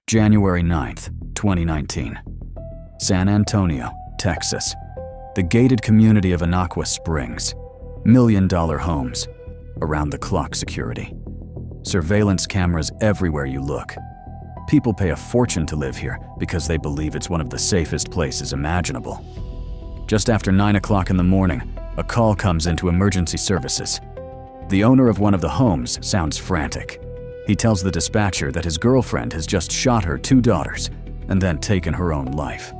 January 9th, 2019. San Antonio, Texas. The gated community of Anaqua Springs. $1 million homes. Around-the-clock security. Surveillance cameras everywhere you look. People pay a fortune to live here because they believe it's one of the safest places imaginable. Just after 9 o'clock in the morning, a call comes into emergency services. The owner of one of the homes sounds frantic. He tells the dispatcher that his girlfriend has just shot her 2 daughters and then taken her own life.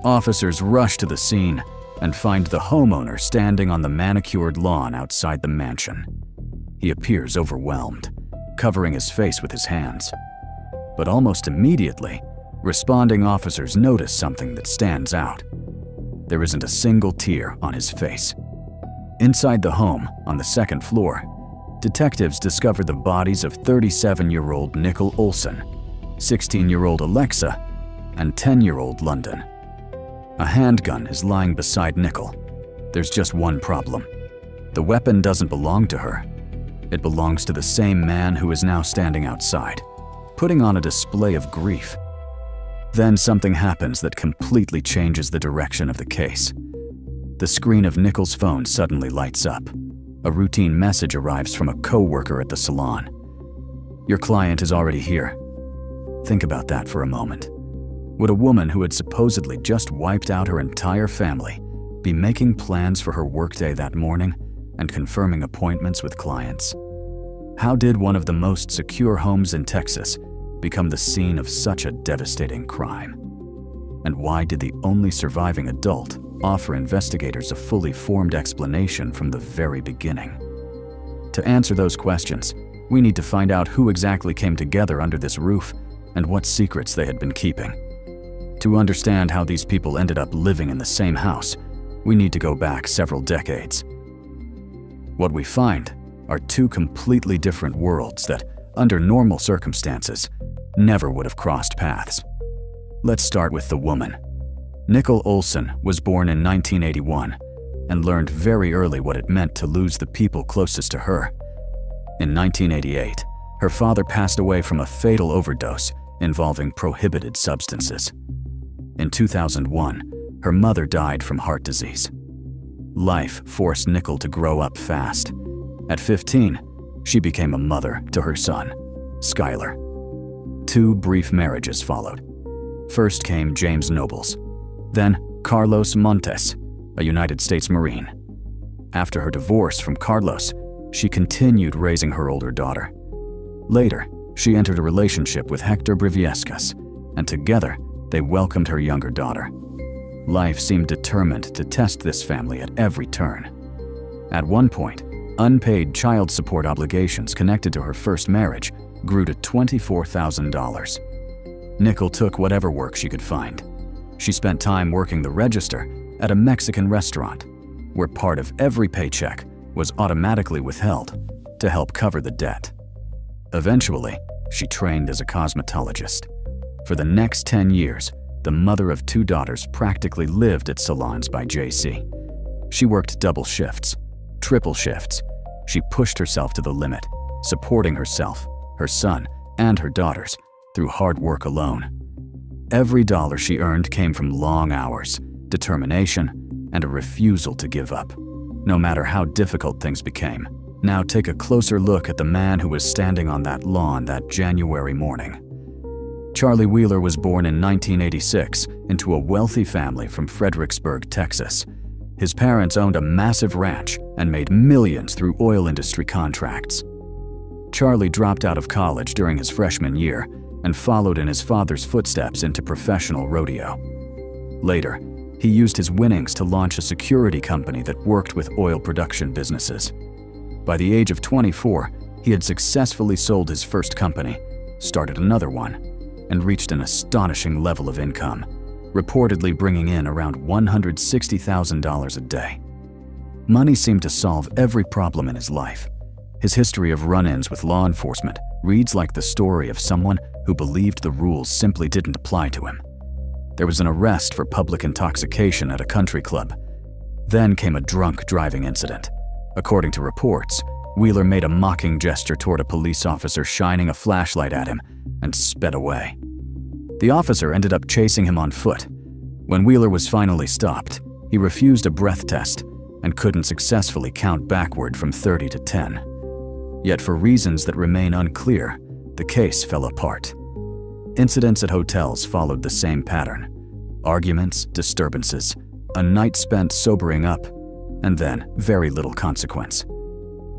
Officers rush to the scene and find the homeowner standing on the manicured lawn outside the mansion. He appears overwhelmed, covering his face with his hands. But almost immediately, responding officers notice something that stands out. There isn't a single tear on his face. Inside the home, on the second floor, detectives discover the bodies of 37-year-old Nicole Olson, 16-year-old Alexa, and 10-year-old London. A handgun is lying beside Nicole. There's just one problem. The weapon doesn't belong to her. It belongs to the same man who is now standing outside, putting on a display of grief. Then something happens that completely changes the direction of the case. The screen of Nicole's phone suddenly lights up. A routine message arrives from a co-worker at the salon. Your client is already here. Think about that for a moment. Would a woman who had supposedly just wiped out her entire family be making plans for her workday that morning and confirming appointments with clients? How did one of the most secure homes in Texas become the scene of such a devastating crime? And why did the only surviving adult offer investigators a fully formed explanation from the very beginning? To answer those questions, we need to find out who exactly came together under this roof and what secrets they had been keeping. To understand how these people ended up living in the same house, we need to go back several decades. What we find are 2 completely different worlds that, under normal circumstances, never would have crossed paths. Let's start with the woman. Nicole Olson was born in 1981 and learned very early what it meant to lose the people closest to her. In 1988, her father passed away from a fatal overdose involving prohibited substances. In 2001, her mother died from heart disease. Life forced Nicole to grow up fast. At 15, she became a mother to her son, Skylar. 2 brief marriages followed. First came James Nobles, then Carlos Montes, a United States Marine. After her divorce from Carlos, she continued raising her older daughter. Later, she entered a relationship with Hector Briviescas, and together, they welcomed her younger daughter. Life seemed determined to test this family at every turn. At one point, unpaid child support obligations connected to her first marriage grew to $24,000. Nicole took whatever work she could find. She spent time working the register at a Mexican restaurant, where part of every paycheck was automatically withheld to help cover the debt. Eventually, she trained as a cosmetologist. For the next 10 years, the mother of 2 daughters practically lived at salons by JC. She worked double shifts, triple shifts. She pushed herself to the limit, supporting herself, her son, and her daughters through hard work alone. Every dollar she earned came from long hours, determination, and a refusal to give up, no matter how difficult things became. Now take a closer look at the man who was standing on that lawn that January morning. Charlie Wheeler was born in 1986 into a wealthy family from Fredericksburg, Texas. His parents owned a massive ranch and made millions through oil industry contracts. Charlie dropped out of college during his freshman year and followed in his father's footsteps into professional rodeo. Later, he used his winnings to launch a security company that worked with oil production businesses. By the age of 24, he had successfully sold his first company, started another one, and reached an astonishing level of income, reportedly bringing in around $160,000 a day. Money seemed to solve every problem in his life. His history of run-ins with law enforcement reads like the story of someone who believed the rules simply didn't apply to him. There was an arrest for public intoxication at a country club. Then came a drunk driving incident. According to reports, Wheeler made a mocking gesture toward a police officer shining a flashlight at him and sped away. The officer ended up chasing him on foot. When Wheeler was finally stopped, he refused a breath test and couldn't successfully count backward from 30 to 10. Yet for reasons that remain unclear, the case fell apart. Incidents at hotels followed the same pattern. Arguments, disturbances, a night spent sobering up, and then very little consequence.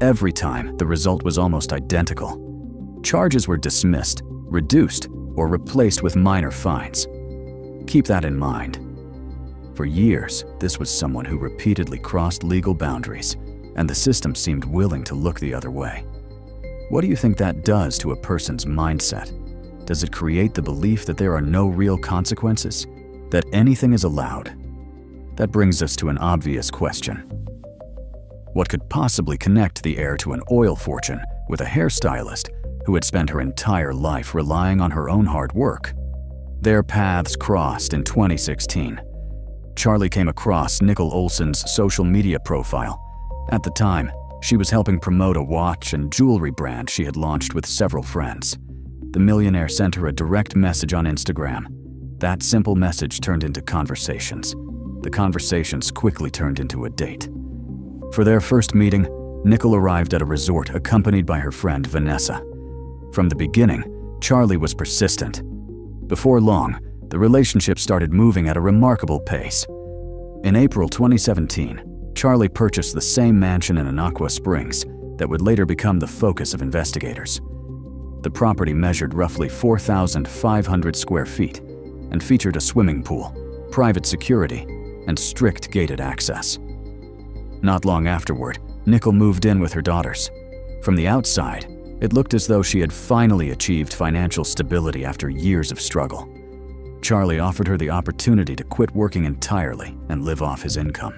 Every time, the result was almost identical. Charges were dismissed, reduced, or replaced with minor fines. Keep that in mind. For years, this was someone who repeatedly crossed legal boundaries, and the system seemed willing to look the other way. What do you think that does to a person's mindset? Does it create the belief that there are no real consequences? That anything is allowed? That brings us to an obvious question. What could possibly connect the heir to an oil fortune with a hairstylist who had spent her entire life relying on her own hard work? Their paths crossed in 2016. Charlie came across Nicole Olson's social media profile. At the time, she was helping promote a watch and jewelry brand she had launched with several friends. The millionaire sent her a direct message on Instagram. That simple message turned into conversations. The conversations quickly turned into a date. For their first meeting, Nicole arrived at a resort accompanied by her friend Vanessa. From the beginning, Charlie was persistent. Before long, the relationship started moving at a remarkable pace. In April 2017, Charlie purchased the same mansion in Anaqua Springs that would later become the focus of investigators. The property measured roughly 4,500 square feet and featured a swimming pool, private security, and strict gated access. Not long afterward, Nicole moved in with her daughters. From the outside, it looked as though she had finally achieved financial stability after years of struggle. Charlie offered her the opportunity to quit working entirely and live off his income.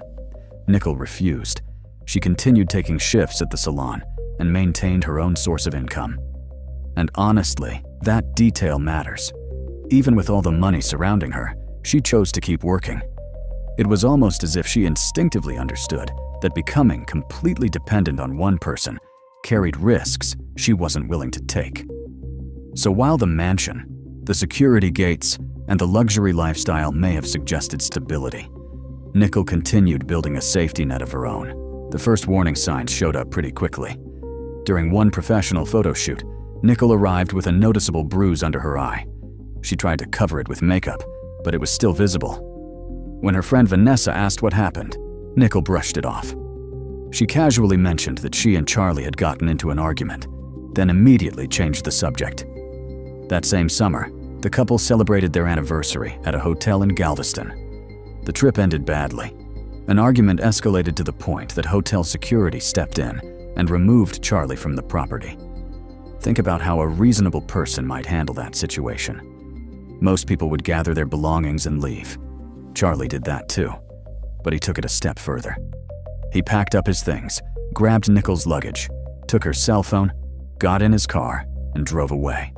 Nicole refused. She continued taking shifts at the salon and maintained her own source of income. And honestly, that detail matters. Even with all the money surrounding her, she chose to keep working. It was almost as if she instinctively understood that becoming completely dependent on one person carried risks she wasn't willing to take. So while the mansion, the security gates, and the luxury lifestyle may have suggested stability, Nicole continued building a safety net of her own. The first warning signs showed up pretty quickly. During one professional photo shoot, Nicole arrived with a noticeable bruise under her eye. She tried to cover it with makeup, but it was still visible. When her friend Vanessa asked what happened, Nicole brushed it off. She casually mentioned that she and Charlie had gotten into an argument, then immediately changed the subject. That same summer, the couple celebrated their anniversary at a hotel in Galveston. The trip ended badly. An argument escalated to the point that hotel security stepped in and removed Charlie from the property. Think about how a reasonable person might handle that situation. Most people would gather their belongings and leave. Charlie did that too, but he took it a step further. He packed up his things, grabbed Nicole's luggage, took her cell phone, got in his car, and drove away.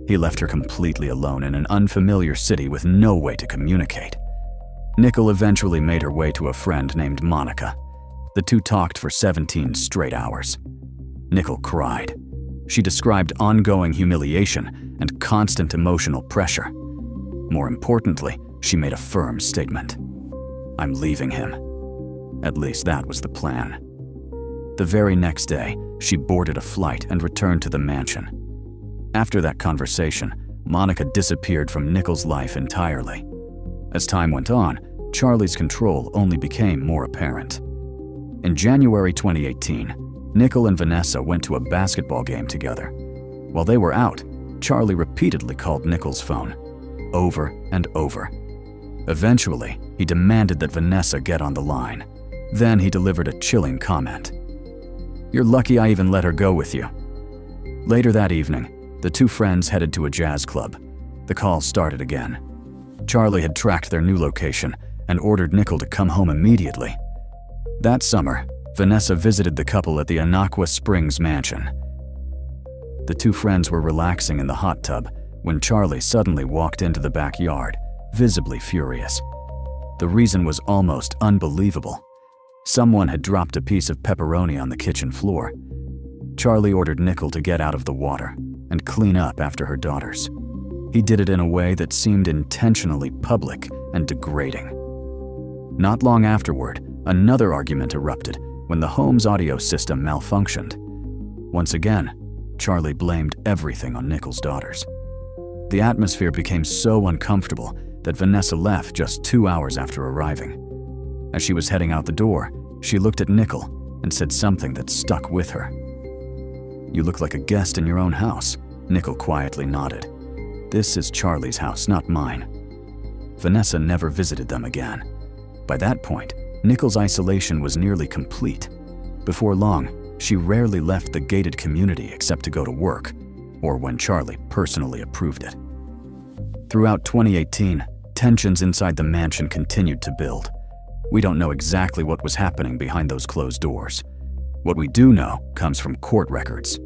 He left her completely alone in an unfamiliar city with no way to communicate. Nicole eventually made her way to a friend named Monica. The two talked for 17 straight hours. Nicole cried. She described ongoing humiliation and constant emotional pressure. More importantly, she made a firm statement. "I'm leaving him." At least that was the plan. The very next day, she boarded a flight and returned to the mansion. After that conversation, Monica disappeared from Nicole's life entirely. As time went on, Charlie's control only became more apparent. In January 2018, Nicole and Vanessa went to a basketball game together. While they were out, Charlie repeatedly called Nicole's phone, over and over. Eventually, he demanded that Vanessa get on the line. Then he delivered a chilling comment. "You're lucky I even let her go with you." Later that evening, the two friends headed to a jazz club. The call started again. Charlie had tracked their new location and ordered Nicole to come home immediately. That summer, Vanessa visited the couple at the Anaqua Springs mansion. The two friends were relaxing in the hot tub when Charlie suddenly walked into the backyard, visibly furious. The reason was almost unbelievable. Someone had dropped a piece of pepperoni on the kitchen floor. Charlie ordered Nicole to get out of the water and clean up after her daughters. he did it in a way that seemed intentionally public and degrading. Not long afterward, another argument erupted when the home's audio system malfunctioned. Once again, Charlie blamed everything on Nichols' daughters. The atmosphere became so uncomfortable that Vanessa left just 2 hours after arriving. As she was heading out the door, she looked at Nickel and said something that stuck with her. "You look like a guest in your own house," Nickel quietly nodded. "This is Charlie's house, not mine." Vanessa never visited them again. By that point, Nickel's isolation was nearly complete. Before long, she rarely left the gated community except to go to work, or when Charlie personally approved it. Throughout 2018, tensions inside the mansion continued to build. We don't know exactly what was happening behind those closed doors. What we do know comes from court records.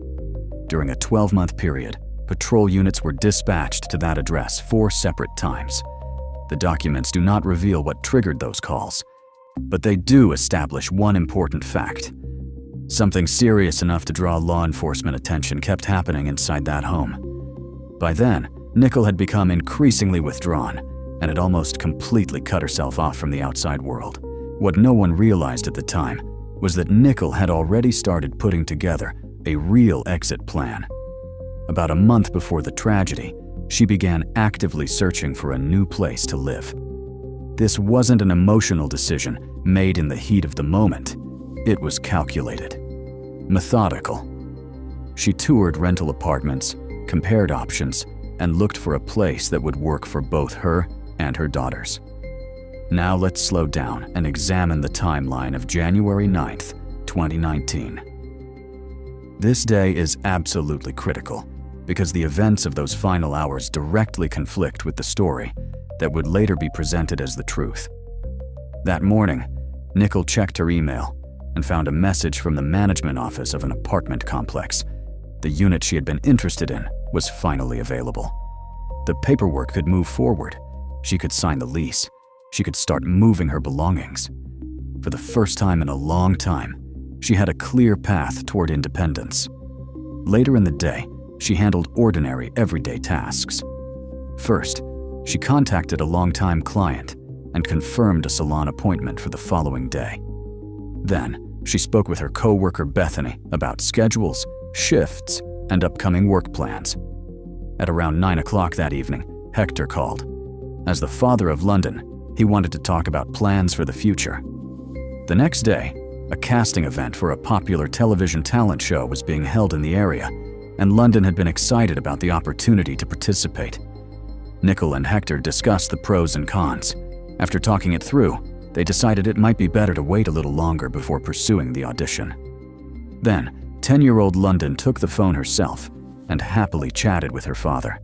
During a 12-month period, patrol units were dispatched to that address 4 separate times. The documents do not reveal what triggered those calls, but they do establish one important fact. Something serious enough to draw law enforcement attention kept happening inside that home. By then, Nickel had become increasingly withdrawn and had almost completely cut herself off from the outside world. What no one realized at the time was that Nickel had already started putting together a real exit plan. About a month before the tragedy, she began actively searching for a new place to live. This wasn't an emotional decision made in the heat of the moment. It was calculated, methodical. She toured rental apartments, compared options, and looked for a place that would work for both her and her daughters. Now let's slow down and examine the timeline of January 9th, 2019. This day is absolutely critical because the events of those final hours directly conflict with the story that would later be presented as the truth. That morning, Nickel checked her email and found a message from the management office of an apartment complex. The unit she had been interested in was finally available. The paperwork could move forward. She could sign the lease. She could start moving her belongings. For the first time in a long time, she had a clear path toward independence. Later in the day, she handled ordinary, everyday tasks. First, she contacted a longtime client and confirmed a salon appointment for the following day. Then, she spoke with her co-worker Bethany about schedules, shifts, and upcoming work plans. At around 9 o'clock that evening, Hector called. As the father of London, he wanted to talk about plans for the future. The next day, a casting event for a popular television talent show was being held in the area, and London had been excited about the opportunity to participate. Nickel and Hector discussed the pros and cons. After talking it through, they decided it might be better to wait a little longer before pursuing the audition. Then, 10-year-old London took the phone herself and happily chatted with her father.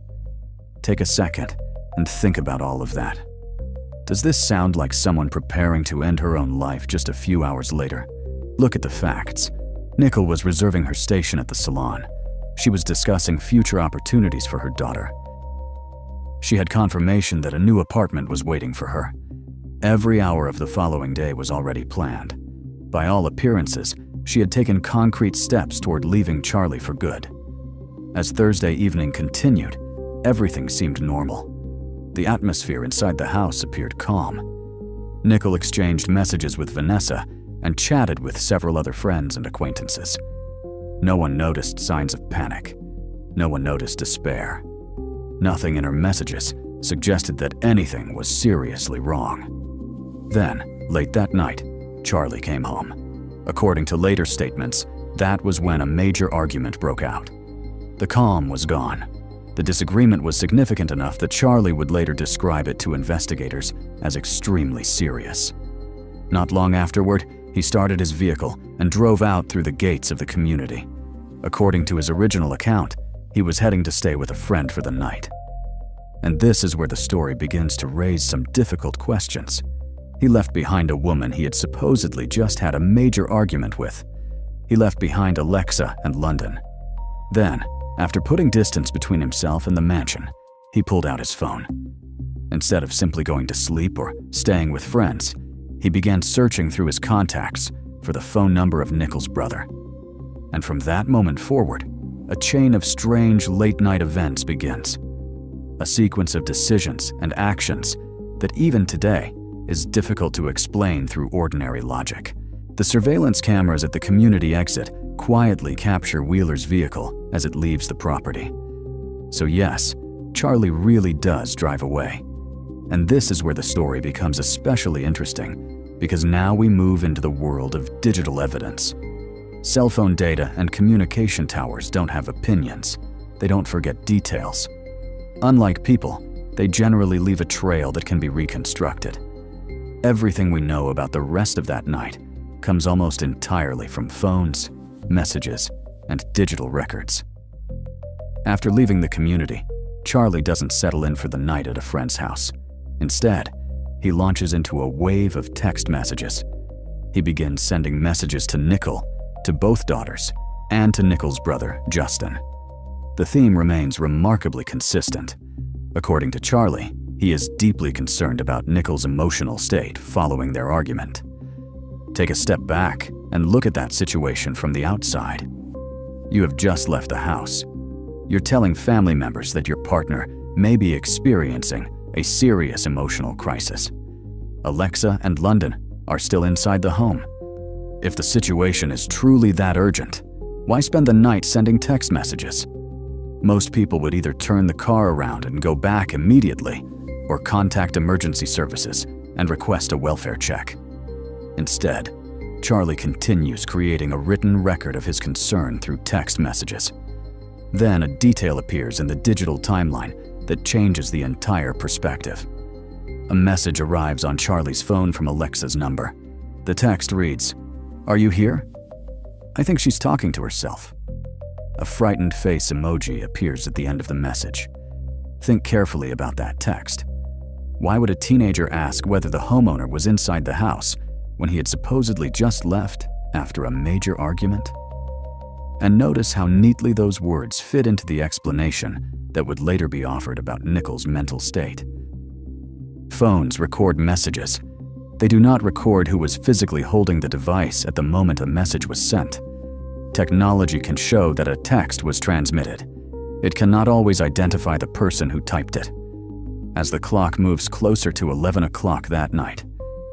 Take a second and think about all of that. Does this sound like someone preparing to end her own life just a few hours later? Look at the facts. Nickel was reserving her station at the salon. She was discussing future opportunities for her daughter. She had confirmation that a new apartment was waiting for her. Every hour of the following day was already planned. By all appearances, she had taken concrete steps toward leaving Charlie for good. As Thursday evening continued, everything seemed normal. The atmosphere inside the house appeared calm. Nickel exchanged messages with Vanessa and chatted with several other friends and acquaintances. No one noticed signs of panic. No one noticed despair. Nothing in her messages suggested that anything was seriously wrong. Then, late that night, Charlie came home. According to later statements, that was when a major argument broke out. The calm was gone. The disagreement was significant enough that Charlie would later describe it to investigators as extremely serious. Not long afterward, he started his vehicle and drove out through the gates of the community. According to his original account, he was heading to stay with a friend for the night. And this is where the story begins to raise some difficult questions. He left behind a woman he had supposedly just had a major argument with. He left behind Alexa and London. Then, after putting distance between himself and the mansion, he pulled out his phone. Instead of simply going to sleep or staying with friends, he began searching through his contacts for the phone number of Nickel's brother. And from that moment forward, a chain of strange late-night events begins. a sequence of decisions and actions that even today is difficult to explain through ordinary logic. The surveillance cameras at the community exit quietly capture Wheeler's vehicle as it leaves the property. So yes, Charlie really does drive away. And this is where the story becomes especially interesting, because now we move into the world of digital evidence. Cell phone data and communication towers don't have opinions. They don't forget details. Unlike people, they generally leave a trail that can be reconstructed. Everything we know about the rest of that night comes almost entirely from phones, messages, and digital records. After leaving the community, Charlie doesn't settle in for the night at a friend's house. Instead, he launches into a wave of text messages. He begins sending messages to Nicole, to both daughters, and to Nicole's brother, Justin. The theme remains remarkably consistent. According to Charlie, he is deeply concerned about Nicole's emotional state following their argument. Take a step back and look at that situation from the outside. You have just left the house. You're telling family members that your partner may be experiencing a serious emotional crisis. Alexa and London are still inside the home. If the situation is truly that urgent, why spend the night sending text messages? Most people would either turn the car around and go back immediately, or contact emergency services and request a welfare check. Instead, Charlie continues creating a written record of his concern through text messages. Then a detail appears in the digital timeline that changes the entire perspective. A message arrives on Charlie's phone from Alexa's number. The text reads, "Are you here?" I think she's talking to herself. A frightened face emoji appears at the end of the message. Think carefully about that text. Why would a teenager ask whether the homeowner was inside the house when he had supposedly just left after a major argument? And notice how neatly those words fit into the explanation that would later be offered about Nicole's mental state. Phones record messages. They do not record who was physically holding the device at the moment a message was sent. Technology can show that a text was transmitted. It cannot always identify the person who typed it. As the clock moves closer to 11 o'clock that night,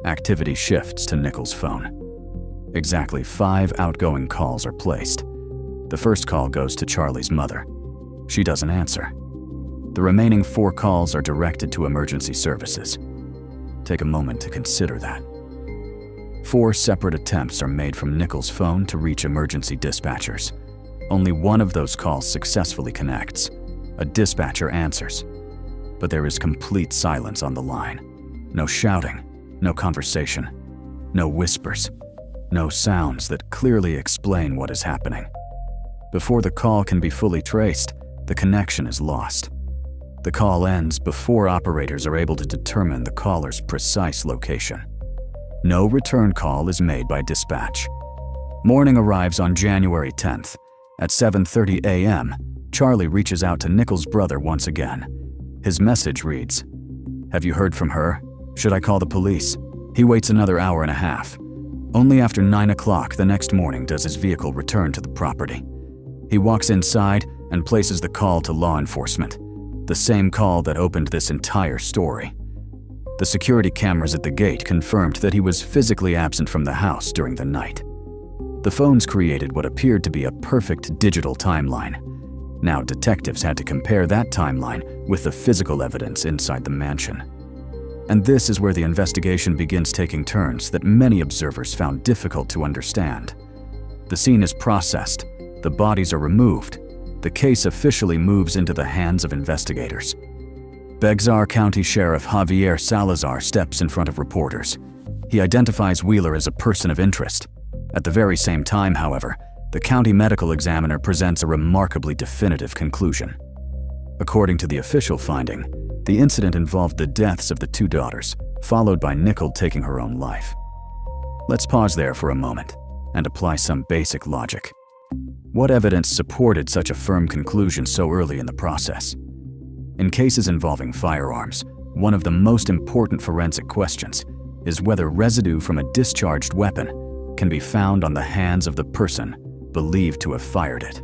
activity shifts to Nicole's phone. Exactly 5 outgoing calls are placed. The first call goes to Charlie's mother. She doesn't answer. The remaining 4 calls are directed to emergency services. Take a moment to consider that. 4 separate attempts are made from Nicole's phone to reach emergency dispatchers. Only one of those calls successfully connects. A dispatcher answers. But there is complete silence on the line. No shouting, no conversation, no whispers, no sounds that clearly explain what is happening. Before the call can be fully traced, the connection is lost. The call ends before operators are able to determine the caller's precise location. No return call is made by dispatch. Morning arrives on January 10th. At 7:30 a.m., Charlie reaches out to Nicole's brother once again. His message reads, "Have you heard from her? Should I call the police?" He waits another hour and a half. Only after 9 o'clock the next morning does his vehicle return to the property. He walks inside and places the call to law enforcement, the same call that opened this entire story. The security cameras at the gate confirmed that he was physically absent from the house during the night. The phones created what appeared to be a perfect digital timeline. Now detectives had to compare that timeline with the physical evidence inside the mansion. And this is where the investigation begins taking turns that many observers found difficult to understand. The scene is processed, the bodies are removed, the case officially moves into the hands of investigators. Bexar County Sheriff Javier Salazar steps in front of reporters. He identifies Wheeler as a person of interest. At the very same time, however, the county medical examiner presents a remarkably definitive conclusion. According to the official finding, the incident involved the deaths of the 2 daughters, followed by Nicole taking her own life. Let's pause there for a moment and apply some basic logic. What evidence supported such a firm conclusion so early in the process? In cases involving firearms, one of the most important forensic questions is whether residue from a discharged weapon can be found on the hands of the person believed to have fired it.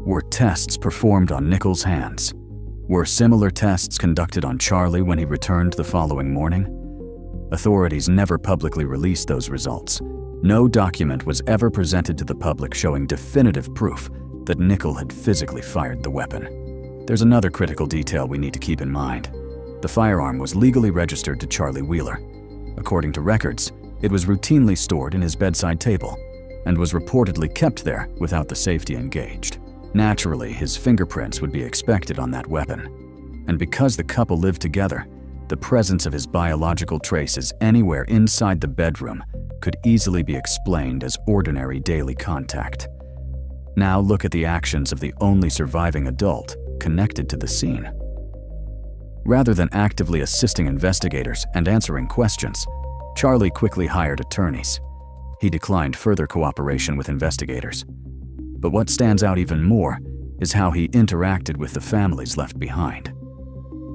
Were tests performed on Nicole's hands? Were similar tests conducted on Charlie when he returned the following morning? Authorities never publicly released those results. No document was ever presented to the public showing definitive proof that Nickel had physically fired the weapon. There's another critical detail we need to keep in mind. The firearm was legally registered to Charlie Wheeler. According to records, it was routinely stored in his bedside table and was reportedly kept there without the safety engaged. Naturally, his fingerprints would be expected on that weapon. And because the couple lived together, the presence of his biological traces anywhere inside the bedroom could easily be explained as ordinary daily contact. Now look at the actions of the only surviving adult connected to the scene. Rather than actively assisting investigators and answering questions, Charlie quickly hired attorneys. He declined further cooperation with investigators. But what stands out even more is how he interacted with the families left behind.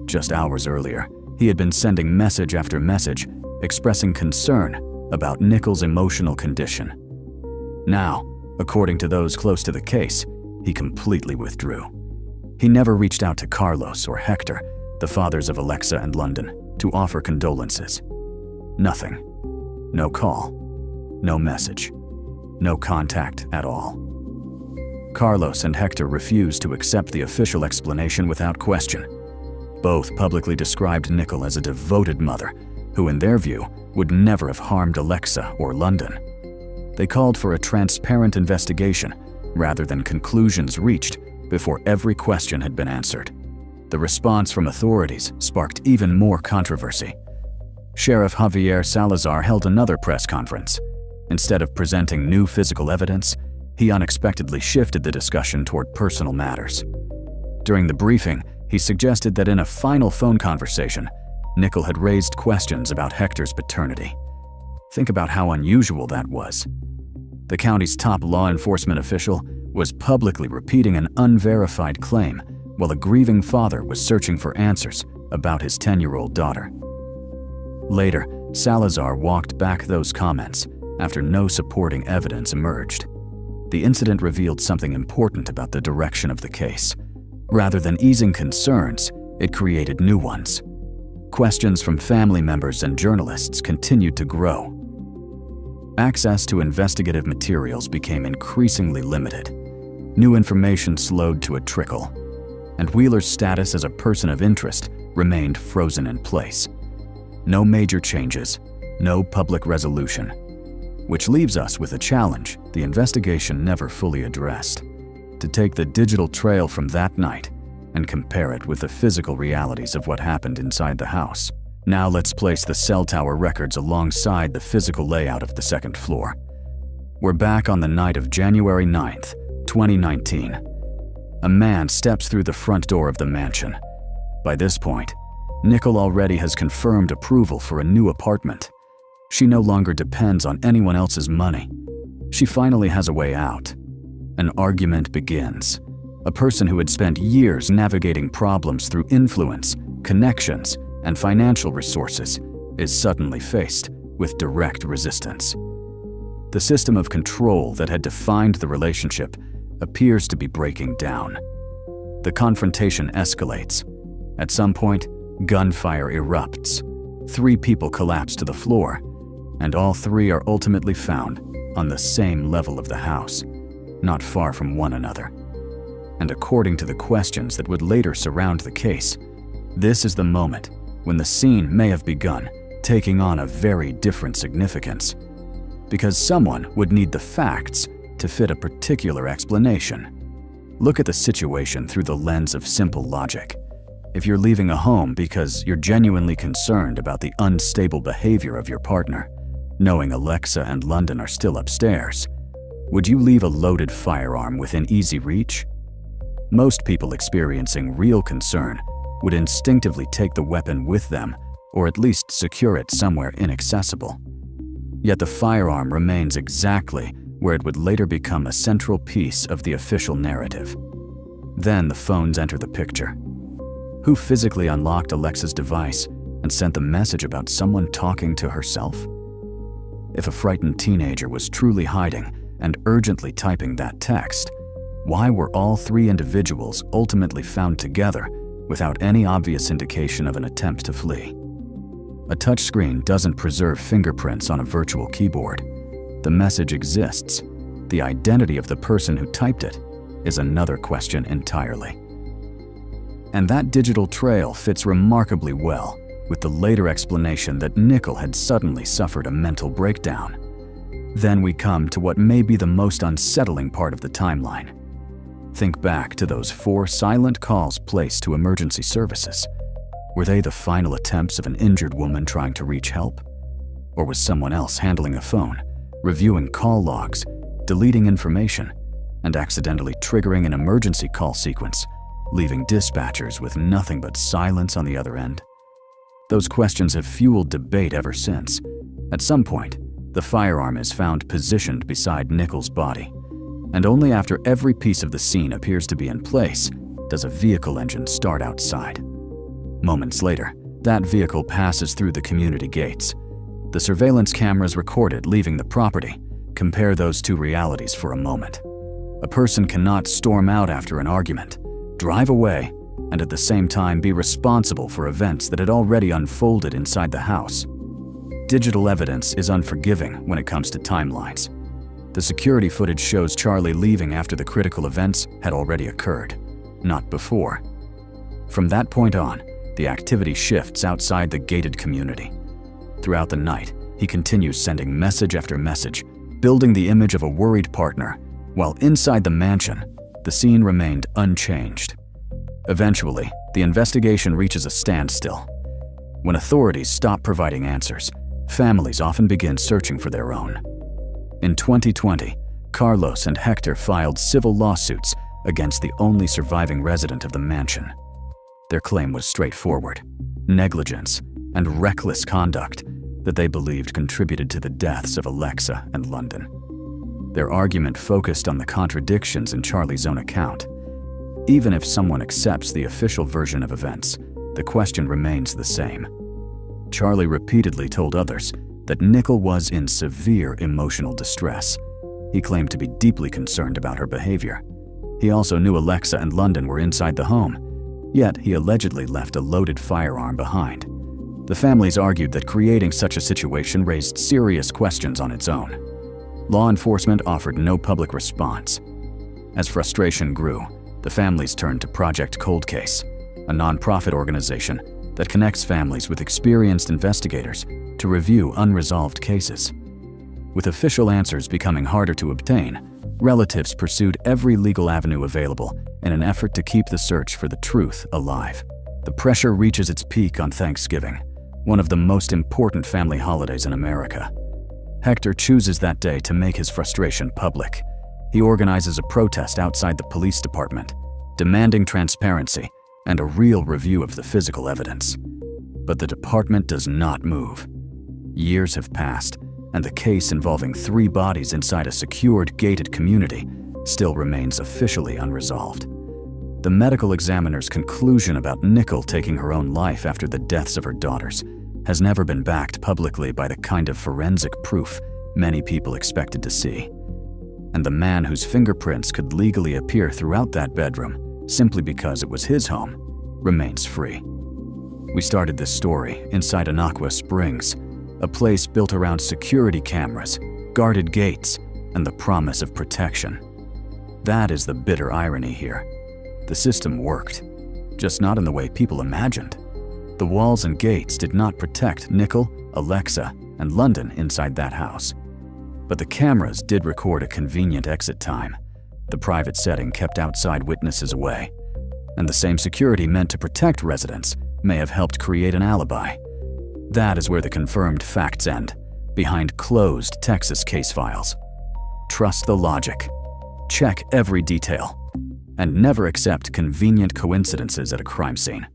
Just hours earlier, he had been sending message after message expressing concern about Nickel's emotional condition. Now, according to those close to the case, he completely withdrew. He never reached out to Carlos or Hector, the fathers of Alexa and London, to offer condolences. Nothing. No call. No message. No contact at all. Carlos and Hector refused to accept the official explanation without question. Both publicly described Nickel as a devoted mother who, in their view, would never have harmed Alexa or London. They called for a transparent investigation rather than conclusions reached before every question had been answered. The response from authorities sparked even more controversy. Sheriff Javier Salazar held another press conference. Instead of presenting new physical evidence, he unexpectedly shifted the discussion toward personal matters. During the briefing, he suggested that in a final phone conversation, Nickel had raised questions about Hector's paternity. Think about how unusual that was. The county's top law enforcement official was publicly repeating an unverified claim while a grieving father was searching for answers about his 10-year-old daughter. Later, Salazar walked back those comments after no supporting evidence emerged. The incident revealed something important about the direction of the case. Rather than easing concerns, it created new ones. Questions from family members and journalists continued to grow. Access to investigative materials became increasingly limited. New information slowed to a trickle, and Wheeler's status as a person of interest remained frozen in place. No major changes, no public resolution. Which leaves us with a challenge the investigation never fully addressed: to take the digital trail from that night and compare it with the physical realities of what happened inside the house. Now let's place the cell tower records alongside the physical layout of the second floor. We're back on the night of January 9th, 2019. A man steps through the front door of the mansion. By this point, Nickel already has confirmed approval for a new apartment. She no longer depends on anyone else's money. She finally has a way out. An argument begins. A person who had spent years navigating problems through influence, connections, and financial resources is suddenly faced with direct resistance. The system of control that had defined the relationship appears to be breaking down. The confrontation escalates. At some point, gunfire erupts. 3 people collapse to the floor, and all 3 are ultimately found on the same level of the house, not far from one another. And according to the questions that would later surround the case, this is the moment when the scene may have begun taking on a very different significance, because someone would need the facts to fit a particular explanation. Look at the situation through the lens of simple logic. If you're leaving a home because you're genuinely concerned about the unstable behavior of your partner, knowing Alexa and London are still upstairs, would you leave a loaded firearm within easy reach? Most people experiencing real concern would instinctively take the weapon with them, or at least secure it somewhere inaccessible. Yet the firearm remains exactly where it would later become a central piece of the official narrative. Then the phones enter the picture. Who physically unlocked Alexa's device and sent the message about someone talking to herself? If a frightened teenager was truly hiding and urgently typing that text, why were all 3 individuals ultimately found together without any obvious indication of an attempt to flee. A touchscreen doesn't preserve fingerprints on a virtual keyboard. The message exists. The identity of the person who typed it is another question entirely. And that digital trail fits remarkably well with the later explanation that Nickel had suddenly suffered a mental breakdown. Then we come to what may be the most unsettling part of the timeline. Think back to those 4 silent calls placed to emergency services. Were they the final attempts of an injured woman trying to reach help? Or was someone else handling the phone, reviewing call logs, deleting information, and accidentally triggering an emergency call sequence, leaving dispatchers with nothing but silence on the other end? Those questions have fueled debate ever since. At some point, the firearm is found positioned beside Nickel's body, and only after every piece of the scene appears to be in place does a vehicle engine start outside. Moments later, that vehicle passes through the community gates. The surveillance cameras recorded leaving the property. Compare those two realities for a moment. A person cannot storm out after an argument, drive away, and at the same time be responsible for events that had already unfolded inside the house. Digital evidence is unforgiving when it comes to timelines. The security footage shows Charlie leaving after the critical events had already occurred, not before. From that point on, the activity shifts outside the gated community. Throughout the night, he continues sending message after message, building the image of a worried partner, while inside the mansion, the scene remained unchanged. Eventually, the investigation reaches a standstill. When authorities stop providing answers, families often begin searching for their own. In 2020, Carlos and Hector filed civil lawsuits against the only surviving resident of the mansion. Their claim was straightforward: negligence and reckless conduct that they believed contributed to the deaths of Alexa and London. Their argument focused on the contradictions in Charlie's own account. Even if someone accepts the official version of events, the question remains the same. Charlie repeatedly told others that Nickel was in severe emotional distress. He claimed to be deeply concerned about her behavior. He also knew Alexa and London were inside the home, yet he allegedly left a loaded firearm behind. The families argued that creating such a situation raised serious questions on its own. Law enforcement offered no public response. As frustration grew, the families turned to Project Cold Case, a nonprofit organization that connects families with experienced investigators to review unresolved cases. With official answers becoming harder to obtain, relatives pursued every legal avenue available in an effort to keep the search for the truth alive. The pressure reaches its peak on Thanksgiving, one of the most important family holidays in America. Hector chooses that day to make his frustration public. He organizes a protest outside the police department, demanding transparency and a real review of the physical evidence. But the department does not move. Years have passed, and the case involving 3 bodies inside a secured, gated community still remains officially unresolved. The medical examiner's conclusion about Nickel taking her own life after the deaths of her daughters has never been backed publicly by the kind of forensic proof many people expected to see. And the man whose fingerprints could legally appear throughout that bedroom simply because it was his home remains free. We started this story inside Inaqua Springs, a place built around security cameras, guarded gates, and the promise of protection. That is the bitter irony here. The system worked, just not in the way people imagined. The walls and gates did not protect Nickel, Alexa, and London inside that house. But the cameras did record a convenient exit time. The private setting kept outside witnesses away. And the same security meant to protect residents may have helped create an alibi. That is where the confirmed facts end, behind closed Texas case files. Trust the logic. Check every detail. And never accept convenient coincidences at a crime scene.